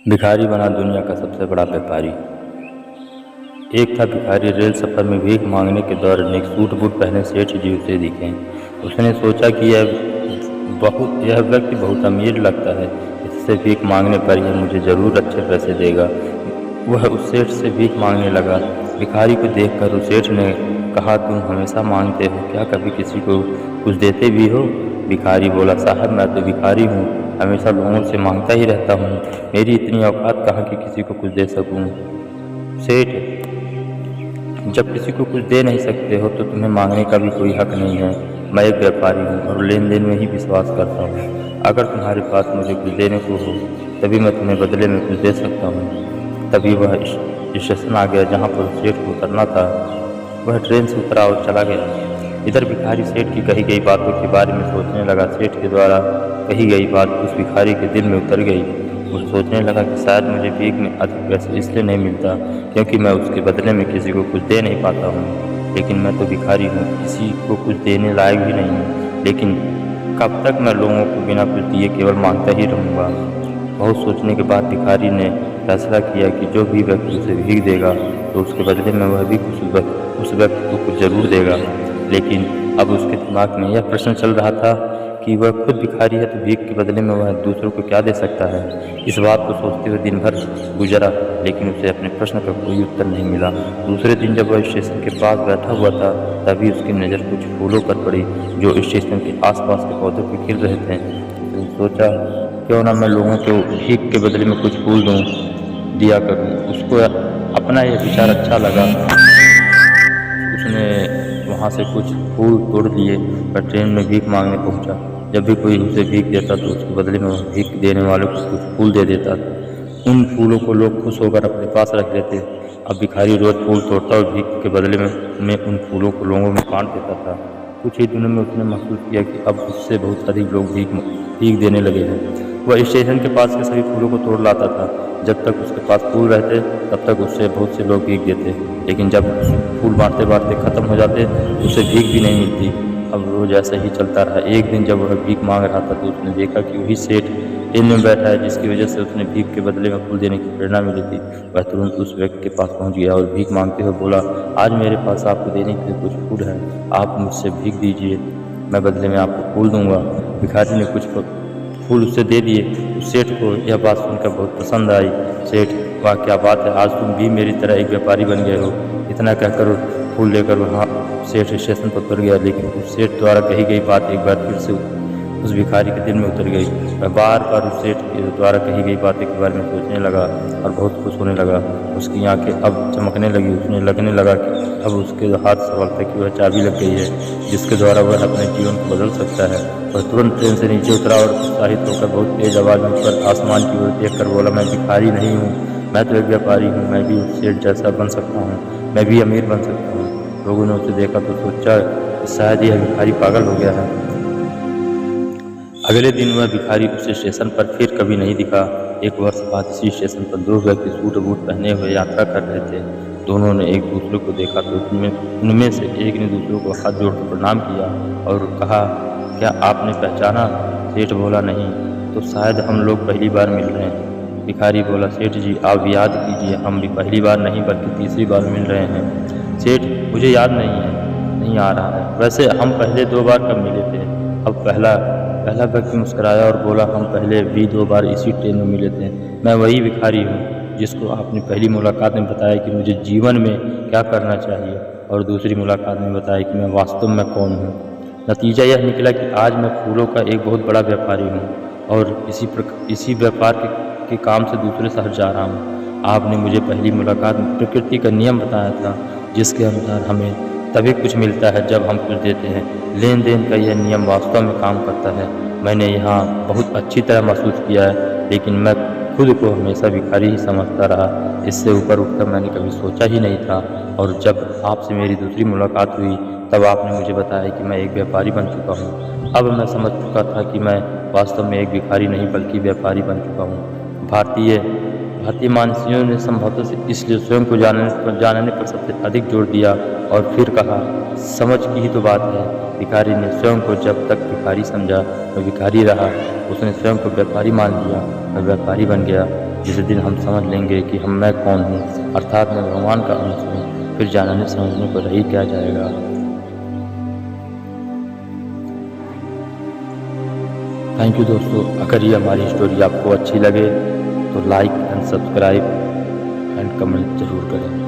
भिखारी बना दुनिया का सबसे बड़ा व्यापारी। एक था भिखारी, रेल सफ़र में भीख मांगने के दौरान एक सूट बूट पहने सेठ जी उसे दिखे। उसने सोचा कि यह व्यक्ति बहुत अमीर लगता है, इससे भीख मांगने पर यह मुझे ज़रूर अच्छे पैसे देगा। वह उस सेठ से भीख मांगने लगा। भिखारी को देखकर उस सेठ ने कहा, तुम हमेशा मांगते हो, क्या कभी किसी को कुछ देते भी हो? भिखारी बोला, साहब मैं तो भिखारी हूँ, हमेशा लोगों से मांगता ही रहता हूँ, मेरी इतनी औकात कहाँ कि किसी को कुछ दे सकूँ। सेठ, जब किसी को कुछ दे नहीं सकते हो तो तुम्हें मांगने का भी कोई हक नहीं है। मैं एक व्यापारी हूँ और लेन देन में ही विश्वास करता हूँ। अगर तुम्हारे पास मुझे कुछ देने को हो तभी मैं तुम्हें बदले में कुछ दे सकता हूँ। तभी वह स्टेशन आ गया जहाँ पर सेठ को उतरना था। वह ट्रेन से उतरा और चला गया। इधर भिखारी सेठ की कही गई बातों के बारे में सोचने लगा। सेठ के द्वारा कही गई बात उस भिखारी के दिल में उतर गई। वह सोचने लगा कि शायद मुझे भीख में अधिक पैसे इसलिए नहीं मिलता क्योंकि मैं उसके बदले में किसी को कुछ दे नहीं पाता हूँ। लेकिन मैं तो भिखारी हूँ, किसी को कुछ देने लायक भी नहीं हूँ। लेकिन कब तक मैं लोगों को बिना कुछ दिए केवल मांगता ही रहूँगा। बहुत सोचने के बाद भिखारी ने फैसला किया कि जो भी व्यक्ति उसे भीख देगा तो उसके बदले में वह भी उस व्यक्ति को कुछ जरूर देगा। लेकिन अब उसके दिमाग में यह प्रश्न चल रहा था कि वह खुद भिखारी है तो भीख के बदले में वह दूसरों को क्या दे सकता है। इस बात को सोचते हुए दिन भर गुजरा, लेकिन उसे अपने प्रश्न का कोई उत्तर नहीं मिला। दूसरे दिन जब वह स्टेशन के पास बैठा हुआ था तभी उसकी नज़र कुछ फूलों पर पड़ी जो स्टेशन के आसपास के पौधों पर खिल रहे थे। तो सोचा, क्यों ना मैं लोगों को भीख के बदले में कुछ फूल दिया करूं। उसको अपना यह विचार अच्छा लगा। उसने वहाँ से कुछ फूल तोड़ लिए और ट्रेन में भीख मांगने पहुँचा। जब भी कोई उसे भीख देता तो उसके बदले में वह भीख देने वाले को कुछ फूल दे देता। उन फूलों को लोग खुश होकर अपने पास रख लेते। अब भिखारी रोज फूल तोड़ता और भीख के बदले में उन फूलों को लोगों में बांट देता था। कुछ ही दिनों में उसने महसूस किया कि अब उससे बहुत अधिक लोग भीख देने लगे हैं। वह स्टेशन के पास के सभी फूलों को तोड़ लाता था। जब तक उसके पास फूल रहते तब तक उससे बहुत से लोग भीख देते, लेकिन जब फूल बांटते बांटते ख़त्म हो जाते तो उसे भीख भी नहीं मिलती। अब रोज ऐसा ही चलता रहा। एक दिन जब वह भीख मांग रहा था तो उसने देखा कि वही सेठ ट्रेन में बैठा है जिसकी वजह से उसने भीख के बदले में फूल देने की प्रेरणा मिली थी। वह तुरंत उस व्यक्ति के पास पहुंच गया और भीख मांगते हुए बोला, आज मेरे पास आपको देने के लिए कुछ फूल है, आप मुझसे भीख दीजिए, मैं बदले में आपको फूल दूंगा। भिखारी ने कुछ फूल उसे दे दिए। उस सेठ को यह बात सुनकर बहुत पसंद आई। सेठ, वाह क्या बात है, आज तुम भी मेरी तरह एक व्यापारी बन गए हो। इतना कहकर फूल लेकर वहाँ सेठ स्टेशन पर उतर गया। लेकिन उस सेठ द्वारा कही गई बात एक बार फिर से उस भिखारी के दिल में उतर गई। वह बार बार उस सेठ के द्वारा कही गई बातें के बारे में सोचने लगा और बहुत खुश होने लगा। उसकी आंखें अब चमकने लगी। उसने लगने लगा कि अब उसके हाथ सवाल था कि वह चाबी लग गई है जिसके द्वारा वह अपने जीवन को बदल सकता है। वह तुरंत ट्रेन से नीचे उतरा और उत्साहित होकर बहुत तेज आवाज़ में ऊपर आसमान की ओर देखकर बोला, मैं भिखारी नहीं हूँ, मैं तो एक व्यापारी हूँ, मैं भी उस सेठ जैसा बन सकता हूँ, मैं भी अमीर बन सकता हूँ। लोगों ने उसे देखा तो सोचा कि शायद यह भिखारी पागल हो गया है। अगले दिन वह भिखारी उस स्टेशन पर फिर कभी नहीं दिखा। एक वर्ष बाद इसी स्टेशन पर दो व्यक्ति सूट बूट पहने हुए यात्रा कर रहे थे। दोनों ने एक दूसरे को देखा तो उनमें से एक ने दूसरे को हाथ जोड़कर प्रणाम किया और कहा, क्या आपने पहचाना? सेठ बोला, नहीं। तो शायद हम लोग पहली बार मिल रहे हैं। भिखारी बोला, सेठ जी आप याद कीजिए, हम भी पहली बार नहीं बल्कि तीसरी बार मिल रहे हैं। सेठ, मुझे याद नहीं आ रहा है। वैसे हम पहले 2 बार कब मिले थे? अब पहला व्यक्ति मुस्कुराया और बोला, हम पहले भी 2 बार इसी ट्रेन में मिले थे। मैं वही भिखारी हूँ जिसको आपने पहली मुलाकात में बताया कि मुझे जीवन में क्या करना चाहिए और दूसरी मुलाकात में बताया कि मैं वास्तव में कौन हूँ। नतीजा यह निकला कि आज मैं फूलों का एक बहुत बड़ा व्यापारी हूँ और इसी व्यापार के काम से दूसरे शहर जा रहा हूँ। आपने मुझे पहली मुलाकात में प्रकृति का नियम बताया था जिसके अनुसार हमें तभी कुछ मिलता है जब हम कुछ देते हैं। लेन देन का यह नियम वास्तव में काम करता है। मैंने यहाँ बहुत अच्छी तरह महसूस किया है, लेकिन मैं खुद को हमेशा भिखारी ही समझता रहा। इससे ऊपर उठकर मैंने कभी सोचा ही नहीं था और जब आपसे मेरी दूसरी मुलाकात हुई तब आपने मुझे बताया कि मैं एक व्यापारी बन चुका हूँ। अब मैं समझ चुका था कि मैं वास्तव में एक भिखारी नहीं बल्कि व्यापारी बन चुका हूँ। भारतीय मानसियों ने संभवतः से इसलिए स्वयं को जानने पर सबसे अधिक जोर दिया और फिर कहा, समझ की ही तो बात है। भिखारी ने स्वयं को जब तक भिखारी समझा वह भिखारी रहा। उसने स्वयं को व्यापारी मान लिया, वह व्यापारी बन गया। जिस दिन हम समझ लेंगे कि मैं कौन हूँ, अर्थात मैं भगवान का अंश हूँ, फिर जानने समझने को रह ही क्या जाएगा। थैंक यू दोस्तों। अगर ये हमारी स्टोरी आपको अच्छी लगे तो like and subscribe and comment ज़रूर करें।